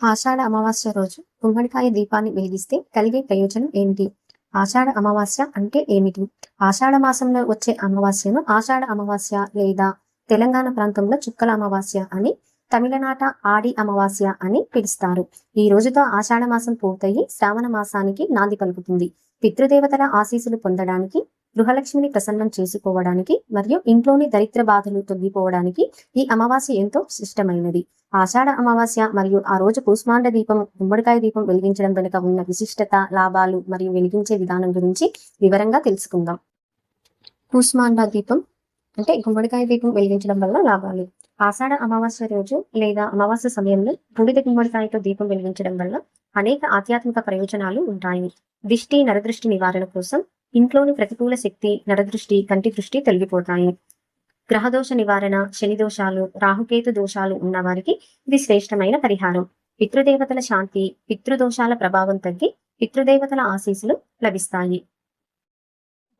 ఆషాఢ అమావాస్య రోజు గుమ్మడికాయ దీపాన్ని వెలిగిస్తే కలిగే ప్రయోజనం ఏమిటి? ఆషాఢ అమావాస్య అంటే ఏమిటి? ఆషాఢ మాసంలో వచ్చే అమావాస్యను ఆషాఢ అమావాస్య లేదా తెలంగాణ ప్రాంతంలో చుక్కల అమావాస్య అని, తమిళనాట ఆడి అమావాస్య అని పిలుస్తారు. ఈ రోజుతో ఆషాఢ మాసం పూర్తయి శ్రావణ మాసానికి నాంది పలుకుతుంది. పితృదేవతల ఆశీస్సులు పొందడానికి, గృహలక్ష్మిని ప్రసన్నం చేసుకోవడానికి మరియు ఇంట్లోని దరిద్ర బాధలు తొలగిపోవడానికి ఈ అమావాస్య ఎంతో శ్రేష్టమైనది. ఆషాఢ అమావాస్య మరియు ఆ రోజు కూష్మాండ దీపం, గుమ్మడికాయ దీపం వెలిగించడం వెనుక ఉన్న విశిష్టత, లాభాలు మరియు వెలిగించే విధానం గురించి వివరంగా తెలుసుకుందాం. కూష్మాండ దీపం అంటే గుమ్మడికాయ దీపం వెలిగించడం వల్ల లాభాలు. ఆషాఢ అమావాస్య రోజు లేదా అమావాస్య సమయంలో బూడిద గుమ్మడికాయతో దీపం వెలిగించడం వల్ల అనేక ఆధ్యాత్మిక ప్రయోజనాలు ఉంటాయి. దిష్టి, నరదృష్టి నివారణ కోసం ఇంట్లోని ప్రతికూల శక్తి, నరదృష్టి, కంటి దృష్టి తొలగిపోతాయి. గ్రహదోష నివారణ, శని దోషాలు, రాహుకేతు దోషాలు ఉన్నవారికి ఇది శ్రేష్టమైన పరిహారం. పితృదేవతల శాంతి, పితృదోషాల ప్రభావం తగ్గి పితృదేవతల ఆశీస్సులు లభిస్తాయి.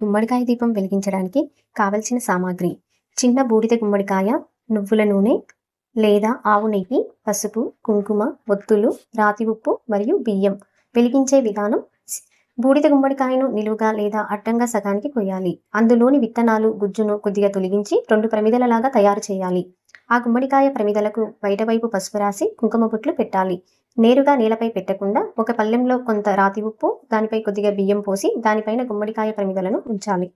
గుమ్మడికాయ దీపం వెలిగించడానికి కావలసిన సామాగ్రి: చిన్న బూడిద గుమ్మడికాయ, నువ్వుల నూనె లేదా ఆవు నెయ్యి, పసుపు, కుంకుమ, ఒత్తులు, రాతి ఉప్పు మరియు బియ్యం. వెలిగించే విధానం: బూడిద గుమ్మడికాయను నిలువుగా లేదా అడ్డంగా సగానికి కొయ్యాలి. అందులోని విత్తనాలు, గుజ్జును కొద్దిగా తొలగించి 2 ప్రమిదలలాగా తయారు చేయాలి. ఆ గుమ్మడికాయ ప్రమిదలకు బయట వైపు పసుపు రాసి కుంకుమ బొట్లు పెట్టాలి. నేరుగా నేలపై పెట్టకుండా ఒక పళ్ళెంలో కొంత రాతి ఉప్పు, దానిపై కొద్దిగా బియ్యం పోసి దానిపైన గుమ్మడికాయ ప్రమిదలను ఉంచాలి.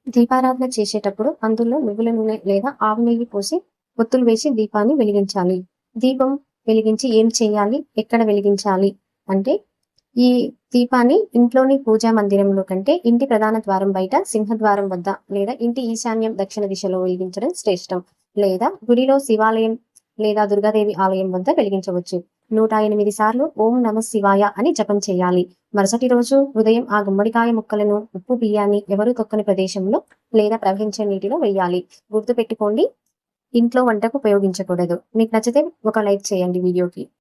దీపారాధన చేసేటప్పుడు అందులో నువ్వుల నూనె లేదా ఆవు నెయ్యి పోసి ఒత్తులు వేసి దీపాన్ని వెలిగించాలి. దీపం వెలిగించి ఏం చేయాలి, ఎక్కడ వెలిగించాలి అంటే, ఈ దీపాన్ని ఇంట్లోని పూజా మందిరంలో కంటే ఇంటి ప్రధాన ద్వారం బయట, సింహద్వారం వద్ద లేదా ఇంటి ఈశాన్యం దక్షిణ దిశలో వెలిగించడం శ్రేష్టం. లేదా గుడిలో, శివాలయం లేదా దుర్గాదేవి ఆలయం వద్ద వెలిగించవచ్చు. 108 సార్లు ఓం నమః శివాయ అని జపం చేయాలి. మరుసటి రోజు ఉదయం ఆ గుమ్మడికాయ ముక్కలను ఉప్పు బియ్యాన్ని ఎవరు తొక్కని ప్రదేశంలో లేదా ప్రవహించే నీటిలో వేయాలి. గుర్తు పెట్టుకోండి, ఇంట్లో వంటకు ఉపయోగించకూడదు. మీకు నచ్చితే ఒక లైక్ చేయండి వీడియోకి.